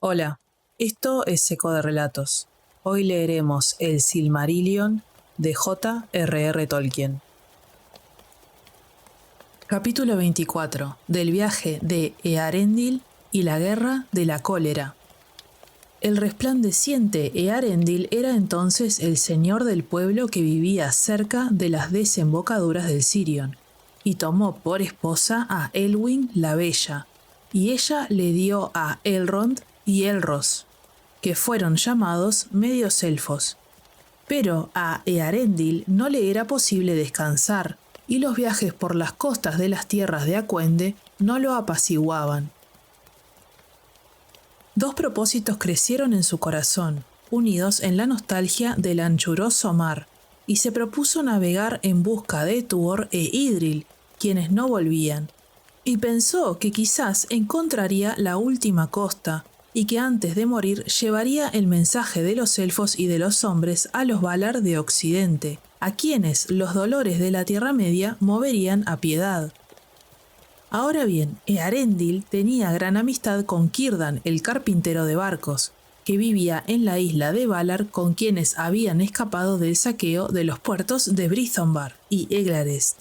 Hola, esto es Eco de Relatos. Hoy leeremos El Silmarillion de J.R.R. Tolkien. Capítulo 24. Del viaje de Eärendil y la guerra de la cólera. El resplandeciente Eärendil era entonces el señor del pueblo que vivía cerca de las desembocaduras del Sirion, y tomó por esposa a Elwing la Bella, y ella le dio a Elrond y Elros, que fueron llamados medios elfos. Pero a Eärendil no le era posible descansar, y los viajes por las costas de las tierras de Acuende no lo apaciguaban. Dos propósitos crecieron en su corazón, unidos en la nostalgia del anchuroso mar, y se propuso navegar en busca de Tuor e Idril, quienes no volvían, y pensó que quizás encontraría la última costa, y que antes de morir llevaría el mensaje de los elfos y de los hombres a los Valar de Occidente, a quienes los dolores de la Tierra Media moverían a piedad. Ahora bien, Eärendil tenía gran amistad con Círdan, el carpintero de barcos, que vivía en la isla de Valar con quienes habían escapado del saqueo de los puertos de Brythonbar y Eglarest.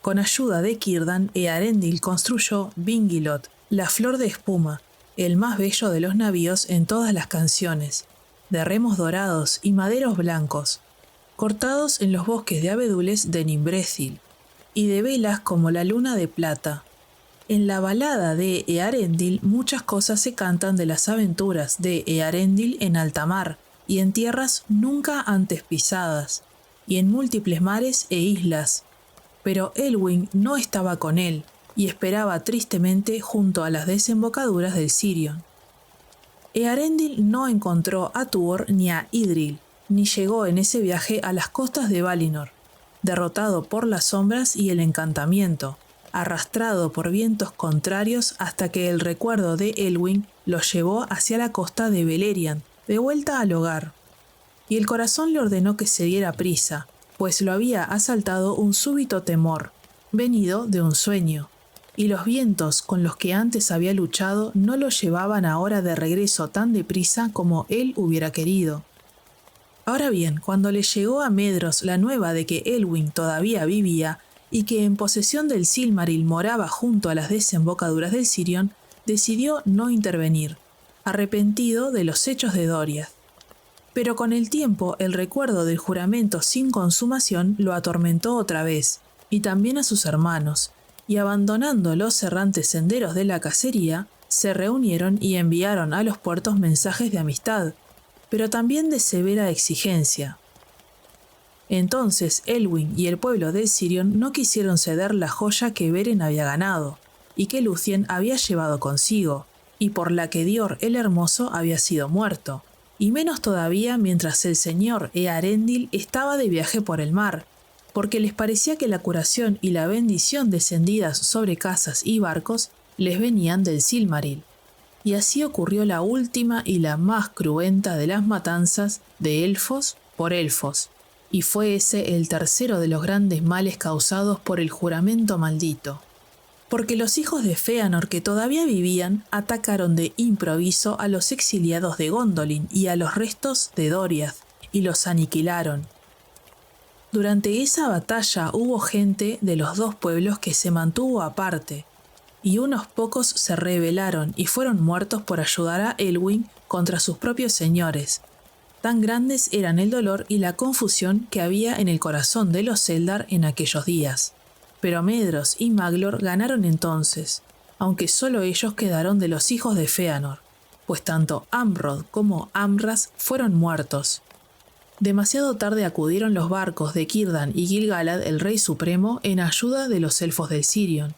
Con ayuda de Círdan, Eärendil construyó Vingilot, la flor de espuma, el más bello de los navíos en todas las canciones, de remos dorados y maderos blancos, cortados en los bosques de abedules de Nimbrethil, y de velas como la luna de plata. En la balada de Eärendil muchas cosas se cantan de las aventuras de Eärendil en alta mar y en tierras nunca antes pisadas, y en múltiples mares e islas. Pero Elwing no estaba con él, y esperaba tristemente junto a las desembocaduras del Sirion. Eärendil no encontró a Tuor ni a Idril, ni llegó en ese viaje a las costas de Valinor, derrotado por las sombras y el encantamiento, arrastrado por vientos contrarios hasta que el recuerdo de Elwing lo llevó hacia la costa de Beleriand, de vuelta al hogar. Y el corazón le ordenó que se diera prisa, pues lo había asaltado un súbito temor, venido de un sueño, y los vientos con los que antes había luchado no lo llevaban ahora de regreso tan deprisa como él hubiera querido. Ahora bien, cuando le llegó a Medros la nueva de que Elwing todavía vivía y que en posesión del Silmaril moraba junto a las desembocaduras del Sirion, decidió no intervenir, arrepentido de los hechos de Doriath. Pero con el tiempo el recuerdo del juramento sin consumación lo atormentó otra vez, y también a sus hermanos, y abandonando los errantes senderos de la cacería, se reunieron y enviaron a los puertos mensajes de amistad, pero también de severa exigencia. Entonces Elwing y el pueblo del Sirion no quisieron ceder la joya que Beren había ganado, y que Lúthien había llevado consigo, y por la que Dior el Hermoso había sido muerto, y menos todavía mientras el señor Eärendil estaba de viaje por el mar, porque les parecía que la curación y la bendición descendidas sobre casas y barcos les venían del Silmaril. Y así ocurrió la última y la más cruenta de las matanzas de elfos por elfos, y fue ese el tercero de los grandes males causados por el juramento maldito. Porque los hijos de Fëanor que todavía vivían atacaron de improviso a los exiliados de Gondolin y a los restos de Doriath, y los aniquilaron. Durante esa batalla hubo gente de los dos pueblos que se mantuvo aparte, y unos pocos se rebelaron y fueron muertos por ayudar a Elwing contra sus propios señores. Tan grandes eran el dolor y la confusión que había en el corazón de los Eldar en aquellos días. Pero Medros y Maglor ganaron entonces, aunque solo ellos quedaron de los hijos de Fëanor, pues tanto Amrod como Amras fueron muertos. Demasiado tarde acudieron los barcos de Círdan y Gil-galad, el rey supremo, en ayuda de los elfos del Sirion,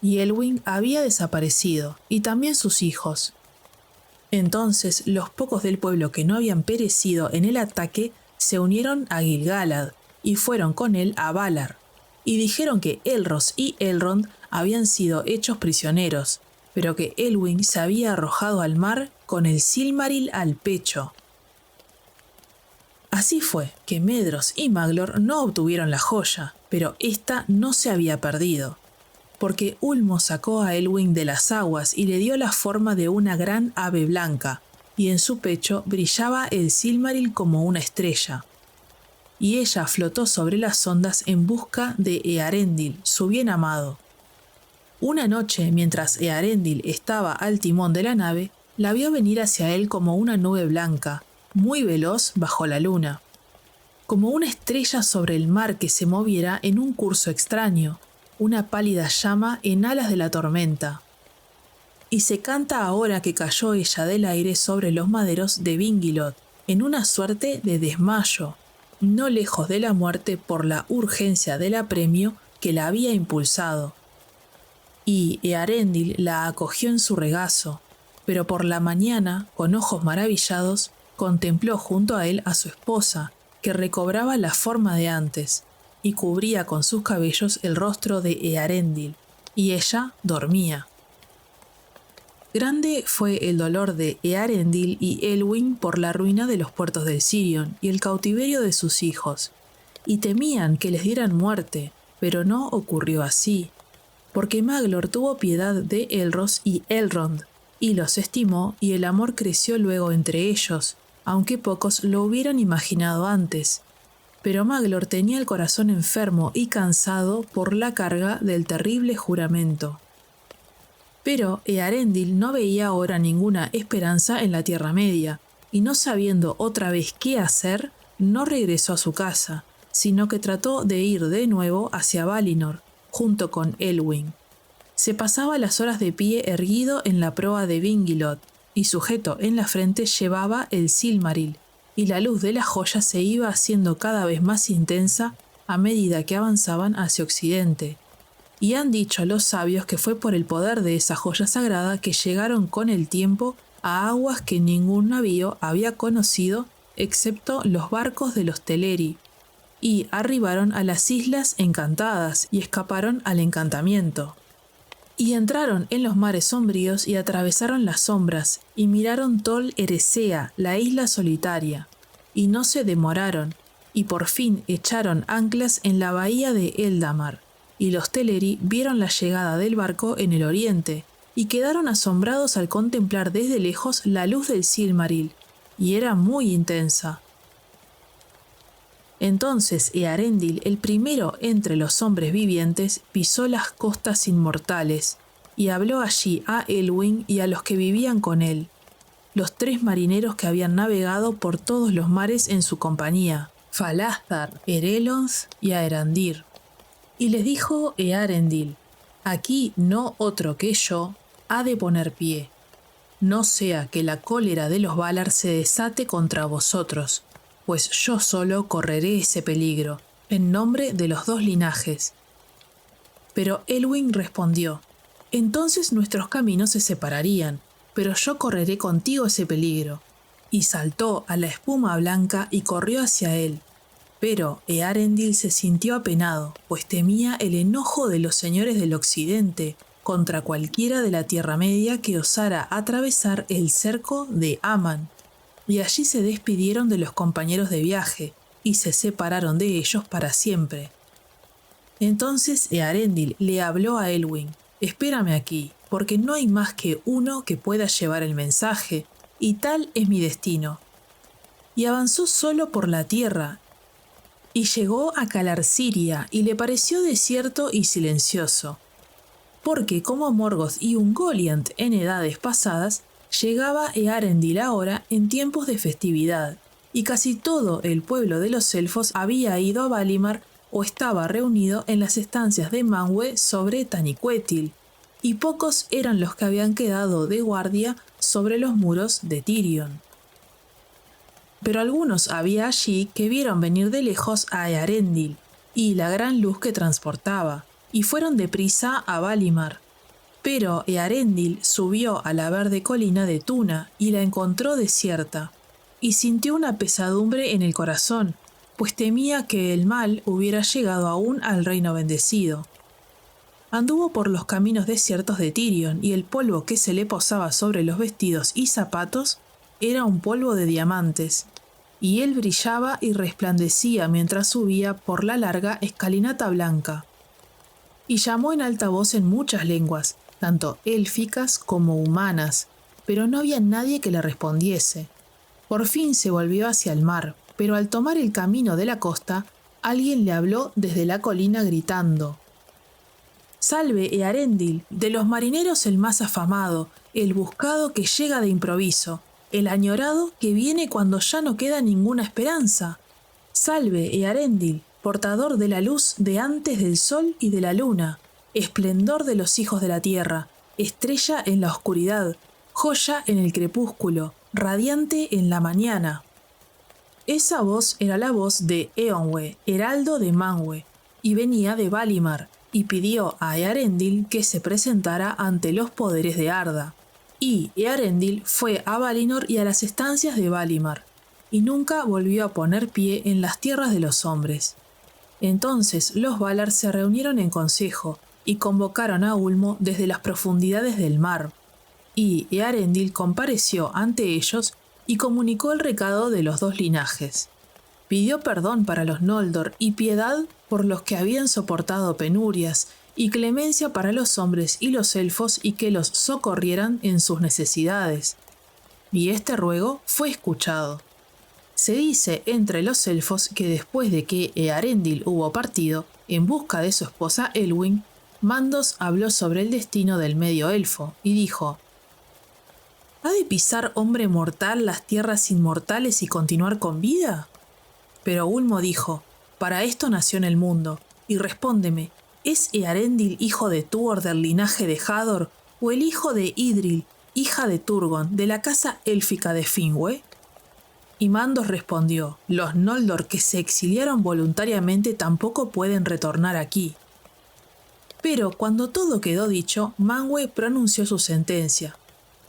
y Elwing había desaparecido, y también sus hijos. Entonces los pocos del pueblo que no habían perecido en el ataque se unieron a Gil-galad, y fueron con él a Valar, y dijeron que Elros y Elrond habían sido hechos prisioneros, pero que Elwing se había arrojado al mar con el Silmaril al pecho. Así fue que Medros y Maglor no obtuvieron la joya, pero ésta no se había perdido. porque Ulmo sacó a Elwing de las aguas y le dio la forma de una gran ave blanca, y en su pecho brillaba el Silmaril como una estrella. Y ella flotó sobre las ondas en busca de Earendil, su bien amado. Una noche, mientras Earendil estaba al timón de la nave, la vio venir hacia él como una nube blanca, muy veloz bajo la luna, como una estrella sobre el mar que se moviera en un curso extraño, una pálida llama en alas de la tormenta. Y se canta ahora que cayó ella del aire sobre los maderos de Vingilot, en una suerte de desmayo, no lejos de la muerte por la urgencia del apremio que la había impulsado. Y Earendil la acogió en su regazo, pero por la mañana, con ojos maravillados, contempló junto a él a su esposa, que recobraba la forma de antes, y cubría con sus cabellos el rostro de Earendil, y ella dormía. Grande fue el dolor de Earendil y Elwing por la ruina de los puertos del Sirion y el cautiverio de sus hijos, y temían que les dieran muerte, pero no ocurrió así, porque Maglor tuvo piedad de Elros y Elrond, y los estimó, y el amor creció luego entre ellos, aunque pocos lo hubieran imaginado antes. Pero Maglor tenía el corazón enfermo y cansado por la carga del terrible juramento. Pero Earendil no veía ahora ninguna esperanza en la Tierra Media, y no sabiendo otra vez qué hacer, no regresó a su casa, sino que trató de ir de nuevo hacia Valinor, junto con Elwing. Se pasaba las horas de pie erguido en la proa de Vingilot, y sujeto en la frente llevaba el Silmaril, y la luz de la joya se iba haciendo cada vez más intensa a medida que avanzaban hacia occidente. Y han dicho los sabios que fue por el poder de esa joya sagrada que llegaron con el tiempo a aguas que ningún navío había conocido excepto los barcos de los Teleri, y arribaron a las Islas Encantadas y escaparon al encantamiento. Y entraron en los mares sombríos y atravesaron las sombras, y miraron Tol Eressëa, la isla solitaria, y no se demoraron, y por fin echaron anclas en la bahía de Eldamar, y los Teleri vieron la llegada del barco en el oriente, y quedaron asombrados al contemplar desde lejos la luz del Silmaril, y era muy intensa. Entonces Earendil, el primero entre los hombres vivientes, pisó las costas inmortales, y habló allí a Elwing y a los que vivían con él, los 3 marineros que habían navegado por todos los mares en su compañía, Falasdar, Erelonth y Aerandir. Y les dijo Earendil: aquí no otro que yo ha de poner pie, no sea que la cólera de los Valar se desate contra vosotros, pues yo solo correré ese peligro, en nombre de los 2 linajes. Pero Elwing respondió: entonces nuestros caminos se separarían, pero yo correré contigo ese peligro. Y saltó a la espuma blanca y corrió hacia él. Pero Earendil se sintió apenado, pues temía el enojo de los señores del occidente contra cualquiera de la Tierra Media que osara atravesar el cerco de Aman. Y allí se despidieron de los compañeros de viaje, y se separaron de ellos para siempre. Entonces Earendil le habló a Elwing: espérame aquí, porque no hay más que uno que pueda llevar el mensaje, y tal es mi destino. Y avanzó solo por la tierra, y llegó a Calarciria, y le pareció desierto y silencioso, porque como Morgoth y Ungoliant en edades pasadas, llegaba Earendil ahora en tiempos de festividad, y casi todo el pueblo de los elfos había ido a Valimar o estaba reunido en las estancias de Manwë sobre Taniquetil, y pocos eran los que habían quedado de guardia sobre los muros de Tirion. Pero algunos había allí que vieron venir de lejos a Earendil y la gran luz que transportaba, y fueron deprisa a Valimar. Pero Earendil subió a la verde colina de Tuna y la encontró desierta, y sintió una pesadumbre en el corazón, pues temía que el mal hubiera llegado aún al reino bendecido. Anduvo por los caminos desiertos de Tirion, y el polvo que se le posaba sobre los vestidos y zapatos era un polvo de diamantes, y él brillaba y resplandecía mientras subía por la larga escalinata blanca. y llamó en alta voz en muchas lenguas, tanto élficas como humanas, pero no había nadie que le respondiese. Por fin se volvió hacia el mar, pero al tomar el camino de la costa, alguien le habló desde la colina gritando: «Salve, Earendil, de los marineros el más afamado, el buscado que llega de improviso, el añorado que viene cuando ya no queda ninguna esperanza. Salve, Earendil, portador de la luz de antes del sol y de la luna, esplendor de los hijos de la tierra, estrella en la oscuridad, joya en el crepúsculo, radiante en la mañana». Esa voz era la voz de Eonwe, heraldo de Manwë, y venía de Valimar, y pidió a Earendil que se presentara ante los poderes de Arda. Y Earendil fue a Valinor y a las estancias de Valimar, y nunca volvió a poner pie en las tierras de los hombres. Entonces los Valar se reunieron en consejo, y convocaron a Ulmo desde las profundidades del mar. Y Earendil compareció ante ellos y comunicó el recado de los dos linajes. Pidió perdón para los Noldor y piedad por los que habían soportado penurias, y clemencia para los hombres y los elfos y que los socorrieran en sus necesidades. Y este ruego fue escuchado. Se dice entre los elfos que después de que Earendil hubo partido, en busca de su esposa Elwyn, Mandos habló sobre el destino del medio elfo y dijo: ¿Ha de pisar hombre mortal las tierras inmortales y continuar con vida? Pero Ulmo dijo: para esto nació en el mundo, y respóndeme, ¿es Earendil hijo de Tuor del linaje de Hador, o el hijo de Idril, hija de Turgon, de la casa élfica de Finwë? Y Mandos respondió: los Noldor que se exiliaron voluntariamente tampoco pueden retornar aquí. Pero cuando todo quedó dicho, Manwë pronunció su sentencia: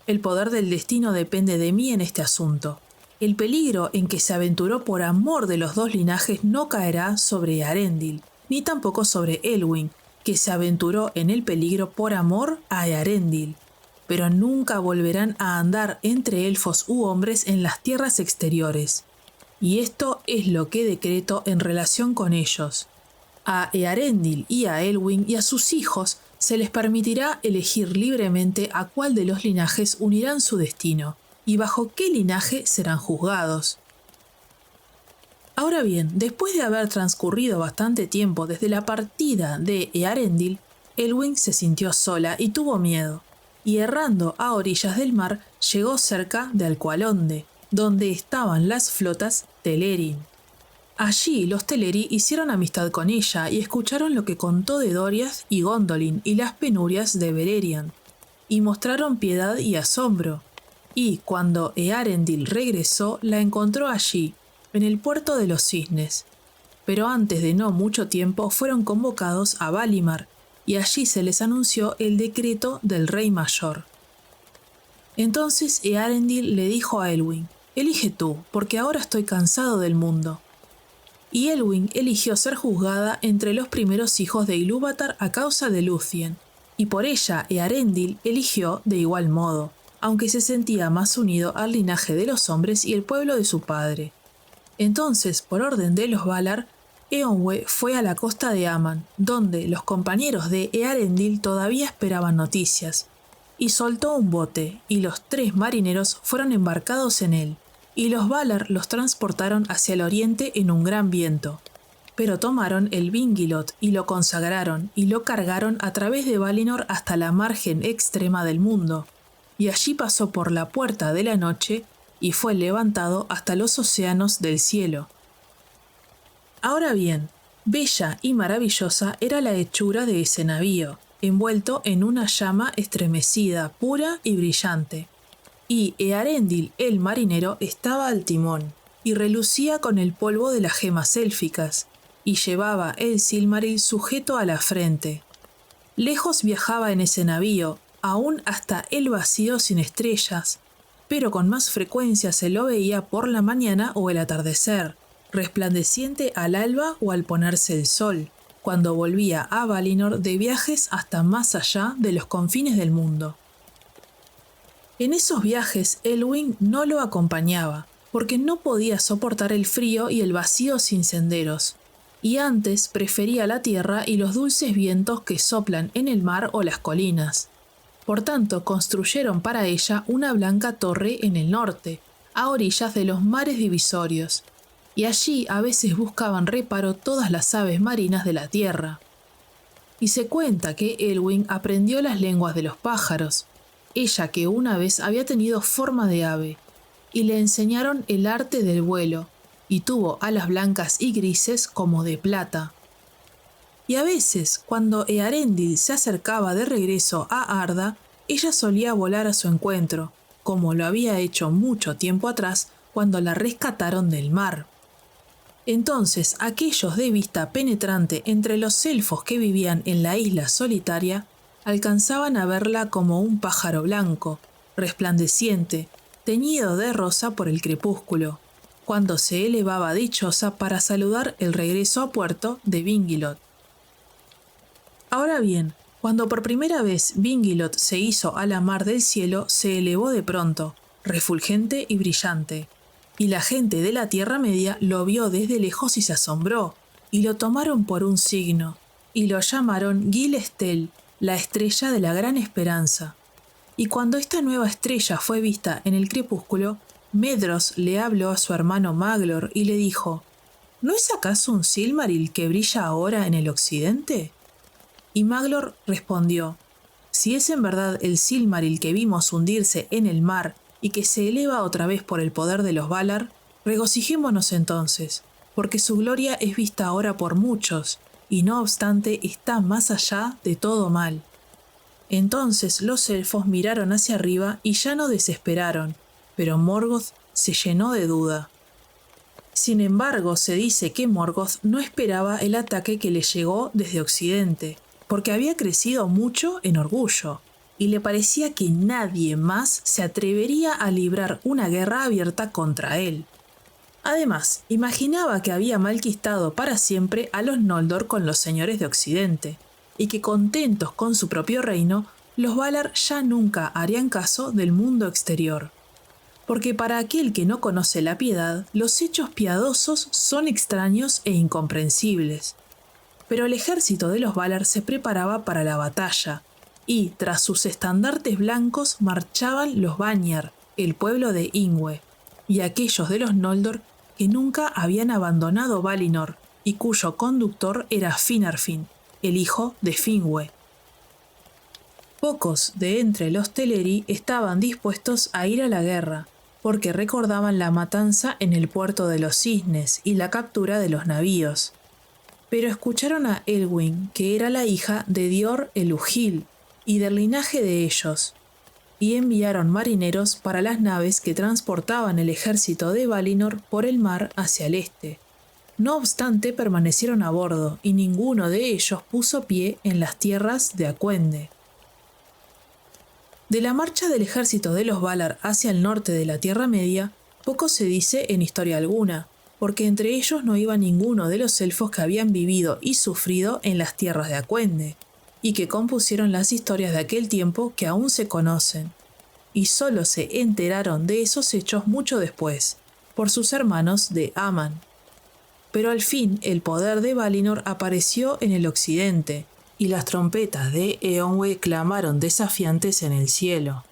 el poder del destino depende de mí en este asunto. El peligro en que se aventuró por amor de los dos linajes no caerá sobre Earendil, ni tampoco sobre Elwyn, que se aventuró en el peligro por amor a Earendil. Pero nunca volverán a andar entre elfos u hombres en las tierras exteriores. Y esto es lo que decreto en relación con ellos. A Earendil y a Elwyn y a sus hijos se les permitirá elegir libremente a cuál de los linajes unirán su destino, y bajo qué linaje serán juzgados. Ahora bien, después de haber transcurrido bastante tiempo desde la partida de Earendil, Elwyn se sintió sola y tuvo miedo, y errando a orillas del mar, llegó cerca de Alqualondë, donde estaban las flotas Telerin. Allí los Teleri hicieron amistad con ella y escucharon lo que contó de Doriath y Gondolin y las penurias de Beleriand, y mostraron piedad y asombro. Y cuando Earendil regresó, la encontró allí, en el puerto de los cisnes. Pero antes de no mucho tiempo fueron convocados a Valimar, y allí se les anunció el decreto del Rey Mayor. Entonces Earendil le dijo a Elwyn: elige tú, porque ahora estoy cansado del mundo. Y Elwyn eligió ser juzgada entre los primeros hijos de Ilúvatar a causa de Lúthien, y por ella Earendil eligió de igual modo, aunque se sentía más unido al linaje de los hombres y el pueblo de su padre. Entonces, por orden de los Valar, Eonwë fue a la costa de Aman, donde los compañeros de Earendil todavía esperaban noticias, y soltó un bote, y los 3 marineros fueron embarcados en él, y los Valar los transportaron hacia el oriente en un gran viento. Pero tomaron el Vingilot y lo consagraron, y lo cargaron a través de Valinor hasta la margen extrema del mundo, y allí pasó por la puerta de la noche y fue levantado hasta los océanos del cielo. Ahora bien, bella y maravillosa era la hechura de ese navío, envuelto en una llama estremecida, pura y brillante. Y Earendil el marinero estaba al timón, y relucía con el polvo de las gemas élficas, y llevaba el Silmaril sujeto a la frente. Lejos viajaba en ese navío, aún hasta el vacío sin estrellas, pero con más frecuencia se lo veía por la mañana o el atardecer, resplandeciente al alba o al ponerse el sol, cuando volvía a Valinor de viajes hasta más allá de los confines del mundo. En esos viajes Elwyn no lo acompañaba, porque no podía soportar el frío y el vacío sin senderos, y antes prefería la tierra y los dulces vientos que soplan en el mar o las colinas. Por tanto, construyeron para ella una blanca torre en el norte, a orillas de los mares divisorios, y allí a veces buscaban reparo todas las aves marinas de la tierra. Y se cuenta que Elwing aprendió las lenguas de los pájaros, ella que una vez había tenido forma de ave, y le enseñaron el arte del vuelo, y tuvo alas blancas y grises como de plata. Y a veces, cuando Earendil se acercaba de regreso a Arda, ella solía volar a su encuentro, como lo había hecho mucho tiempo atrás cuando la rescataron del mar. Entonces aquellos de vista penetrante entre los elfos que vivían en la isla solitaria alcanzaban a verla como un pájaro blanco, resplandeciente, teñido de rosa por el crepúsculo, cuando se elevaba dichosa para saludar el regreso a puerto de Vingilot. Ahora bien, cuando por primera vez Vingilot se hizo a la mar del cielo, se elevó de pronto, refulgente y brillante, y la gente de la Tierra Media lo vio desde lejos y se asombró, y lo tomaron por un signo, y lo llamaron Gil-Estel, la estrella de la gran esperanza. Y cuando esta nueva estrella fue vista en el crepúsculo, Medros le habló a su hermano Maglor y le dijo: ¿No es acaso un Silmaril que brilla ahora en el occidente? Y Maglor respondió: si es en verdad el Silmaril que vimos hundirse en el mar y que se eleva otra vez por el poder de los Valar, regocijémonos entonces, porque su gloria es vista ahora por muchos, y no obstante está más allá de todo mal. Entonces los elfos miraron hacia arriba y ya no desesperaron, pero Morgoth se llenó de duda. Sin embargo, se dice que Morgoth no esperaba el ataque que le llegó desde Occidente, porque había crecido mucho en orgullo, y le parecía que nadie más se atrevería a librar una guerra abierta contra él. Además, imaginaba que había malquistado para siempre a los Noldor con los señores de Occidente, y que contentos con su propio reino, los Valar ya nunca harían caso del mundo exterior. Porque para aquel que no conoce la piedad, los hechos piadosos son extraños e incomprensibles. Pero el ejército de los Valar se preparaba para la batalla, y tras sus estandartes blancos marchaban los Vanyar, el pueblo de Ingwe, y aquellos de los Noldor que nunca habían abandonado Valinor y cuyo conductor era Finarfin, el hijo de Finwë. Pocos de entre los Teleri estaban dispuestos a ir a la guerra, porque recordaban la matanza en el puerto de los Cisnes y la captura de los navíos. Pero escucharon a Elwing, que era la hija de Dior el Ugil, y del linaje de ellos, y enviaron marineros para las naves que transportaban el ejército de Valinor por el mar hacia el este. No obstante, permanecieron a bordo, y ninguno de ellos puso pie en las tierras de Acuende. De la marcha del ejército de los Valar hacia el norte de la Tierra Media, poco se dice en historia alguna, porque entre ellos no iba ninguno de los elfos que habían vivido y sufrido en las tierras de Acuende, y que compusieron las historias de aquel tiempo que aún se conocen, y solo se enteraron de esos hechos mucho después, por sus hermanos de Aman. Pero al fin el poder de Valinor apareció en el occidente, y las trompetas de Eonwë clamaron desafiantes en el cielo.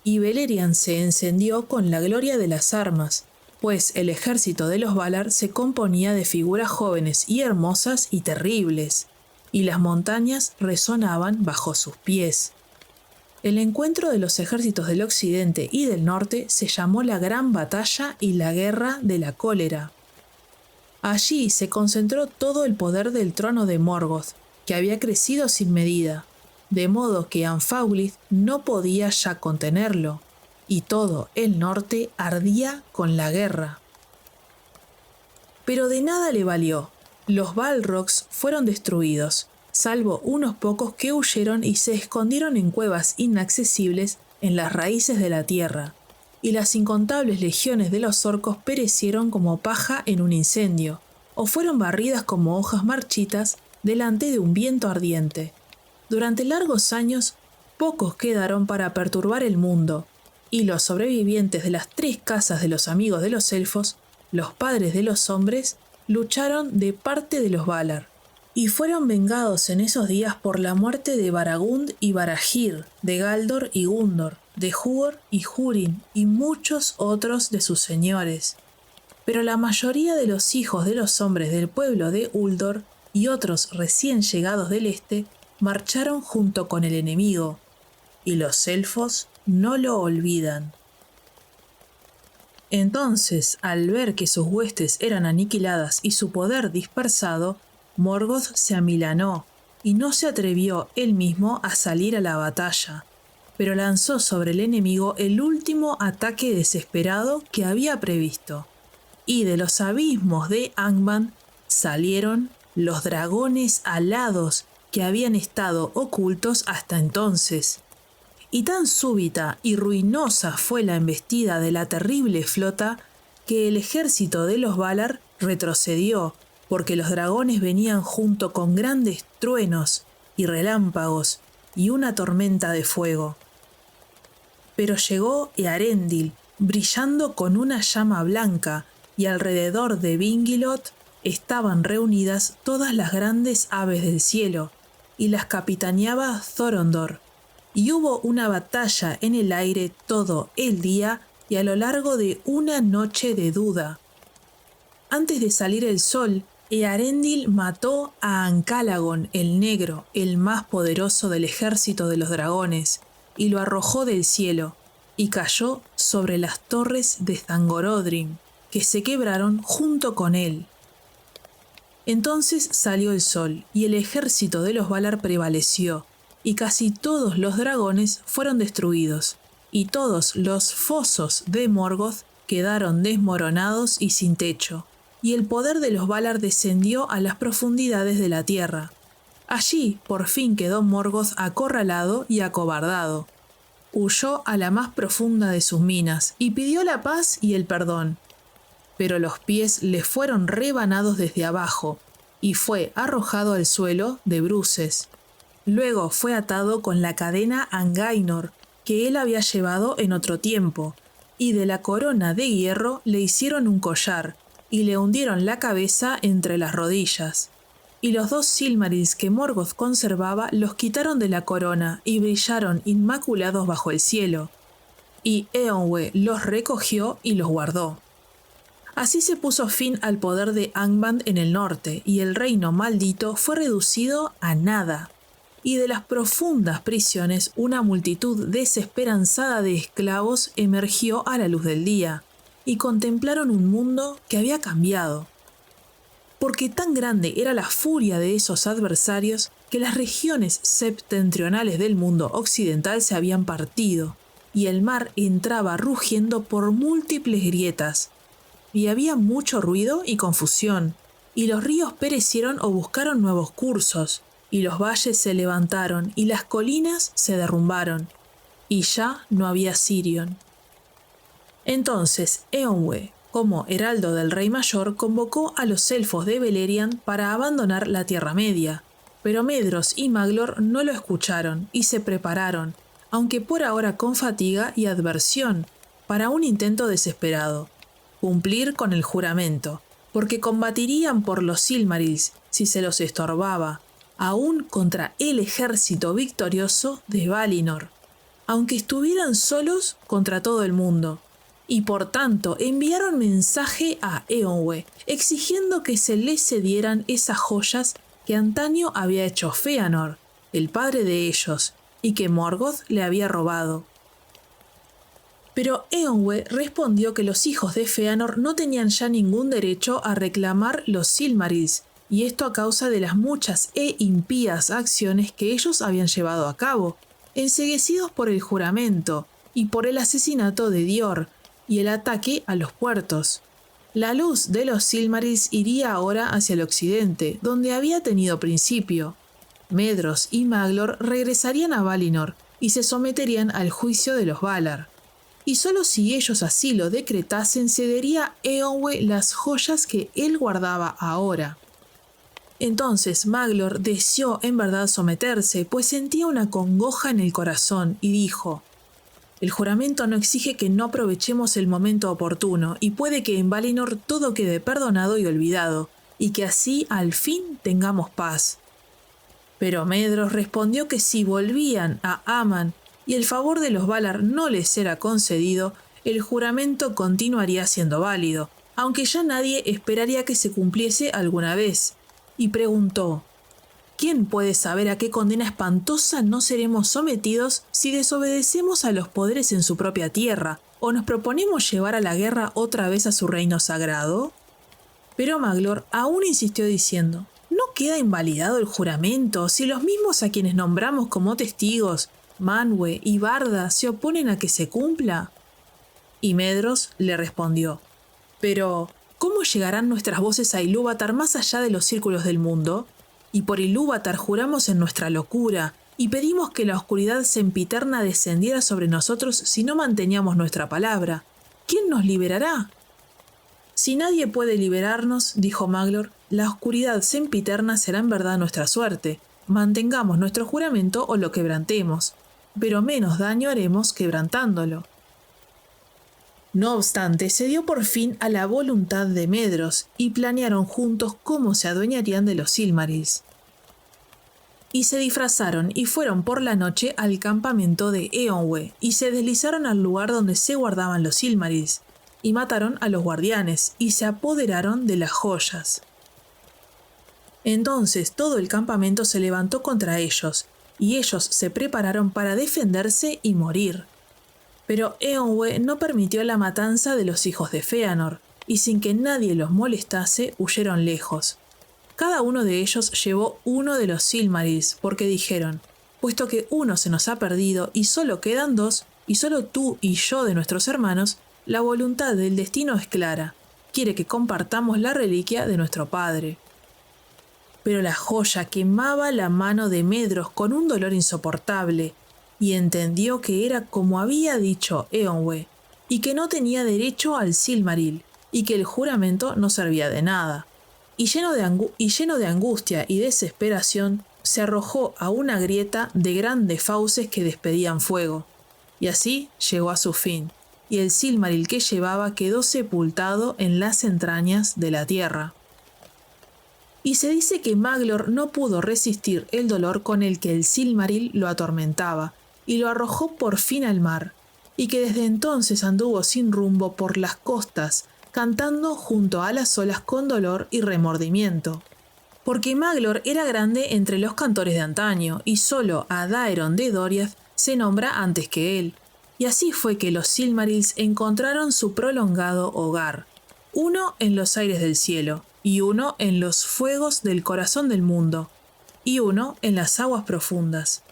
Y Beleriand se encendió con la gloria de las armas, pues el ejército de los Valar se componía de figuras jóvenes y hermosas y terribles, y las montañas resonaban bajo sus pies. El encuentro de los ejércitos del occidente y del norte se llamó la Gran Batalla y la Guerra de la Cólera. Allí se concentró todo el poder del trono de Morgoth, que había crecido sin medida, de modo que Anfaulith no podía ya contenerlo, y todo el norte ardía con la guerra. Pero de nada le valió. Los Balrogs fueron destruidos, salvo unos pocos que huyeron y se escondieron en cuevas inaccesibles en las raíces de la tierra, y las incontables legiones de los orcos perecieron como paja en un incendio, o fueron barridas como hojas marchitas delante de un viento ardiente. Durante largos años, pocos quedaron para perturbar el mundo, y los sobrevivientes de las 3 casas de los amigos de los elfos, los padres de los hombres, lucharon de parte de los Valar, y fueron vengados en esos días por la muerte de Baragund y Barahir, de Galdor y Gundor, de Hugor y Húrin, y muchos otros de sus señores. Pero la mayoría de los hijos de los hombres del pueblo de Uldor y otros recién llegados del este marcharon junto con el enemigo, y los elfos no lo olvidan. Entonces, al ver que sus huestes eran aniquiladas y su poder dispersado, Morgoth se amilanó y no se atrevió él mismo a salir a la batalla, pero lanzó sobre el enemigo el último ataque desesperado que había previsto. Y de los abismos de Angband salieron los dragones alados que habían estado ocultos hasta entonces. Y tan súbita y ruinosa fue la embestida de la terrible flota que el ejército de los Valar retrocedió, porque los dragones venían junto con grandes truenos y relámpagos y una tormenta de fuego. Pero llegó Earendil, brillando con una llama blanca, y alrededor de Vingilot estaban reunidas todas las grandes aves del cielo, y las capitaneaba Thorondor. Y hubo una batalla en el aire todo el día y a lo largo de una noche de duda. Antes de salir el sol, Earendil mató a Ancalagon el Negro, el más poderoso del ejército de los dragones, y lo arrojó del cielo, y cayó sobre las torres de Zangorodrim, que se quebraron junto con él. Entonces salió el sol, y el ejército de los Valar prevaleció, y casi todos los dragones fueron destruidos, y todos los fosos de Morgoth quedaron desmoronados y sin techo, y el poder de los Valar descendió a las profundidades de la tierra. Allí por fin quedó Morgoth acorralado y acobardado. Huyó a la más profunda de sus minas y pidió la paz y el perdón. Pero los pies le fueron rebanados desde abajo y fue arrojado al suelo de bruces. Luego fue atado con la cadena Angainor que él había llevado en otro tiempo, y de la corona de hierro le hicieron un collar y le hundieron la cabeza entre las rodillas. Y los 2 Silmarils que Morgoth conservaba los quitaron de la corona y brillaron inmaculados bajo el cielo. Y Eonwë los recogió y los guardó. Así se puso fin al poder de Angband en el norte, y el reino maldito fue reducido a nada. Y de las profundas prisiones una multitud desesperanzada de esclavos emergió a la luz del día, y contemplaron un mundo que había cambiado. Porque tan grande era la furia de esos adversarios que las regiones septentrionales del mundo occidental se habían partido, y el mar entraba rugiendo por múltiples grietas, y había mucho ruido y confusión, y los ríos perecieron o buscaron nuevos cursos, y los valles se levantaron, y las colinas se derrumbaron, y ya no había Sirion. Entonces Eonwë, como heraldo del Rey Mayor, convocó a los elfos de Beleriand para abandonar la Tierra Media, pero Medros y Maglor no lo escucharon y se prepararon, aunque por ahora con fatiga y adversión, para un intento desesperado: cumplir con el juramento, porque combatirían por los Silmarils si se los estorbaba, aún contra el ejército victorioso de Valinor, aunque estuvieran solos contra todo el mundo. Y por tanto enviaron mensaje a Eonwë, exigiendo que se les cedieran esas joyas que antaño había hecho Fëanor, el padre de ellos, y que Morgoth le había robado. Pero Eonwë respondió que los hijos de Fëanor no tenían ya ningún derecho a reclamar los Silmarils, y esto a causa de las muchas e impías acciones que ellos habían llevado a cabo, enceguecidos por el juramento y por el asesinato de Dior y el ataque a los puertos. La luz de los Silmarils iría ahora hacia el occidente, donde había tenido principio. Medros y Maglor regresarían a Valinor y se someterían al juicio de los Valar. Y solo si ellos así lo decretasen cedería Eonwë las joyas que él guardaba ahora. Entonces Maglor deseó en verdad someterse, pues sentía una congoja en el corazón, y dijo: «El juramento no exige que no aprovechemos el momento oportuno, y puede que en Valinor todo quede perdonado y olvidado, y que así al fin tengamos paz. Pero Medros respondió que si volvían a Aman y el favor de los Valar no les era concedido, el juramento continuaría siendo válido, aunque ya nadie esperaría que se cumpliese alguna vez, y preguntó: ¿quién puede saber a qué condena espantosa no seremos sometidos si desobedecemos a los poderes en su propia tierra, o nos proponemos llevar a la guerra otra vez a su reino sagrado? Pero Maglor aún insistió diciendo: ¿no queda invalidado el juramento si los mismos a quienes nombramos como testigos, Manwë y Barda, se oponen a que se cumpla? Y Medros le respondió: pero, ¿cómo llegarán nuestras voces a Ilúvatar más allá de los círculos del mundo? Y por Ilúvatar juramos en nuestra locura, y pedimos que la oscuridad sempiterna descendiera sobre nosotros si no manteníamos nuestra palabra. ¿Quién nos liberará? Si nadie puede liberarnos, dijo Maglor, la oscuridad sempiterna será en verdad nuestra suerte. Mantengamos nuestro juramento o lo quebrantemos, pero menos daño haremos quebrantándolo. No obstante, se dio por fin a la voluntad de Medros y planearon juntos cómo se adueñarían de los Silmarils. Y se disfrazaron y fueron por la noche al campamento de Eonwë y se deslizaron al lugar donde se guardaban los Silmarils, y mataron a los guardianes y se apoderaron de las joyas. Entonces todo el campamento se levantó contra ellos, y ellos se prepararon para defenderse y morir. Pero Eonwë no permitió la matanza de los hijos de Fëanor, y sin que nadie los molestase, huyeron lejos. Cada uno de ellos llevó uno de los Silmarils, porque dijeron: puesto que uno se nos ha perdido y solo quedan dos, y solo tú y yo de nuestros hermanos, la voluntad del destino es clara, quiere que compartamos la reliquia de nuestro padre. Pero la joya quemaba la mano de Medros con un dolor insoportable, y entendió que era como había dicho Eonwë, y que no tenía derecho al Silmaril, y que el juramento no servía de nada. Y lleno de angustia y desesperación, se arrojó a una grieta de grandes fauces que despedían fuego. Y así llegó a su fin, y el Silmaril que llevaba quedó sepultado en las entrañas de la tierra. Y se dice que Maglor no pudo resistir el dolor con el que el Silmaril lo atormentaba, y lo arrojó por fin al mar, y que desde entonces anduvo sin rumbo por las costas, cantando junto a las olas con dolor y remordimiento. Porque Maglor era grande entre los cantores de antaño, y solo a Daeron de Doriath se nombra antes que él. Y así fue que los Silmarils encontraron su prolongado hogar, uno en los aires del cielo, y uno en los fuegos del corazón del mundo, y uno en las aguas profundas.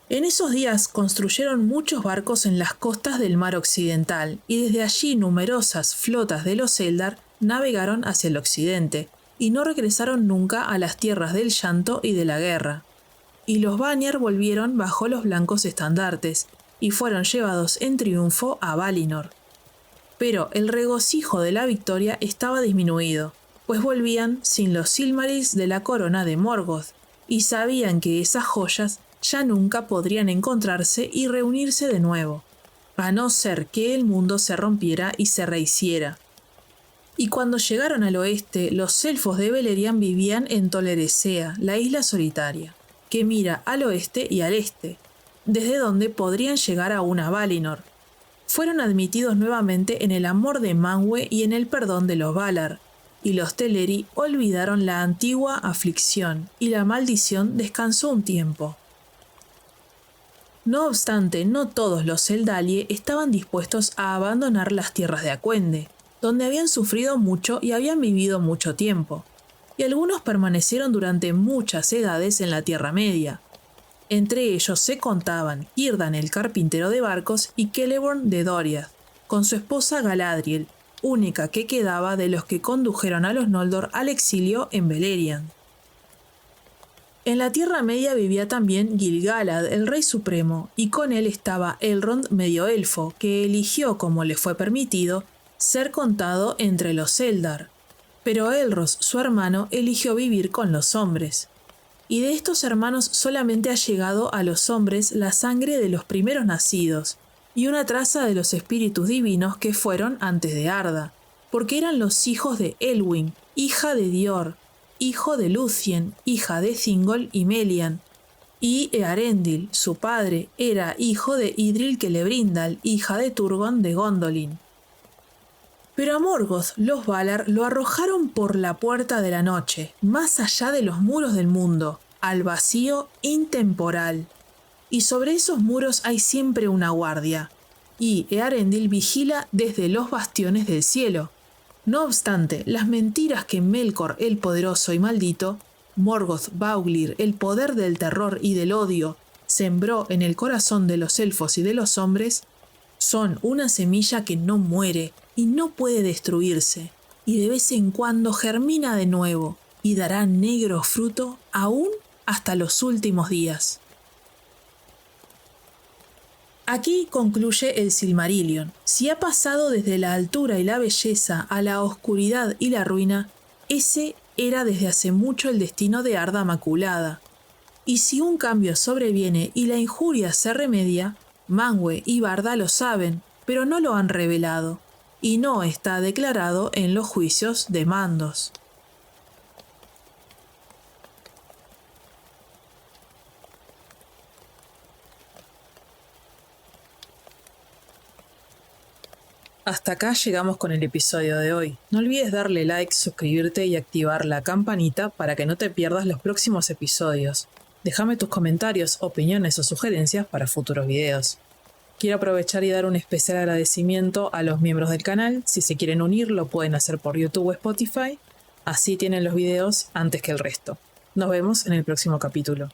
En esos días construyeron muchos barcos en las costas del mar occidental, y desde allí numerosas flotas de los Eldar navegaron hacia el occidente, y no regresaron nunca a las tierras del llanto y de la guerra. Y los Vanyar volvieron bajo los blancos estandartes, y fueron llevados en triunfo a Valinor. Pero el regocijo de la victoria estaba disminuido, pues volvían sin los Silmarils de la corona de Morgoth, y sabían que esas joyas ya nunca podrían encontrarse y reunirse de nuevo, a no ser que el mundo se rompiera y se rehiciera. Y cuando llegaron al oeste, los elfos de Beleriand vivían en Tol Eressëa, la isla solitaria, que mira al oeste y al este, desde donde podrían llegar aún a Valinor. Fueron admitidos nuevamente en el amor de Manwë y en el perdón de los Valar, y los Teleri olvidaron la antigua aflicción, y la maldición descansó un tiempo. No obstante, no todos los Eldalie estaban dispuestos a abandonar las tierras de Acuende, donde habían sufrido mucho y habían vivido mucho tiempo, y algunos permanecieron durante muchas edades en la Tierra Media. Entre ellos se contaban Círdan el carpintero de barcos y Celeborn de Doriath, con su esposa Galadriel, única que quedaba de los que condujeron a los Noldor al exilio en Beleriand. En la Tierra Media vivía también Gil-galad, el rey supremo, y con él estaba Elrond medio elfo, que eligió, como le fue permitido, ser contado entre los Eldar. Pero Elros, su hermano, eligió vivir con los hombres. Y de estos hermanos solamente ha llegado a los hombres la sangre de los primeros nacidos, y una traza de los espíritus divinos que fueron antes de Arda. porque eran los hijos de Elwing, hija de Dior, hijo de Lúthien, hija de Thingol y Melian, y Earendil, su padre, era hijo de Idril Celebrindal, hija de Turgon de Gondolin. Pero a Morgoth los Valar lo arrojaron por la puerta de la noche, más allá de los muros del mundo, al vacío intemporal. Y sobre esos muros hay siempre una guardia, y Earendil vigila desde los bastiones del cielo. No obstante, las mentiras que Melkor el Poderoso y Maldito, Morgoth Bauglir, el poder del terror y del odio, sembró en el corazón de los elfos y de los hombres, son una semilla que no muere y no puede destruirse, y de vez en cuando germina de nuevo y dará negro fruto aún hasta los últimos días. Aquí concluye el Silmarillion. Si ha pasado desde la altura y la belleza a la oscuridad y la ruina, ese era desde hace mucho el destino de Arda Maculada. Y si un cambio sobreviene y la injuria se remedia, Manwë y Barda lo saben, pero no lo han revelado, y no está declarado en los juicios de Mandos. Hasta acá llegamos con el episodio de hoy. No olvides darle like, suscribirte y activar la campanita para que no te pierdas los próximos episodios. Déjame tus comentarios, opiniones o sugerencias para futuros videos. Quiero aprovechar y dar un especial agradecimiento a los miembros del canal. Si se quieren unir, lo pueden hacer por YouTube o Spotify. Así tienen los videos antes que el resto. Nos vemos en el próximo capítulo.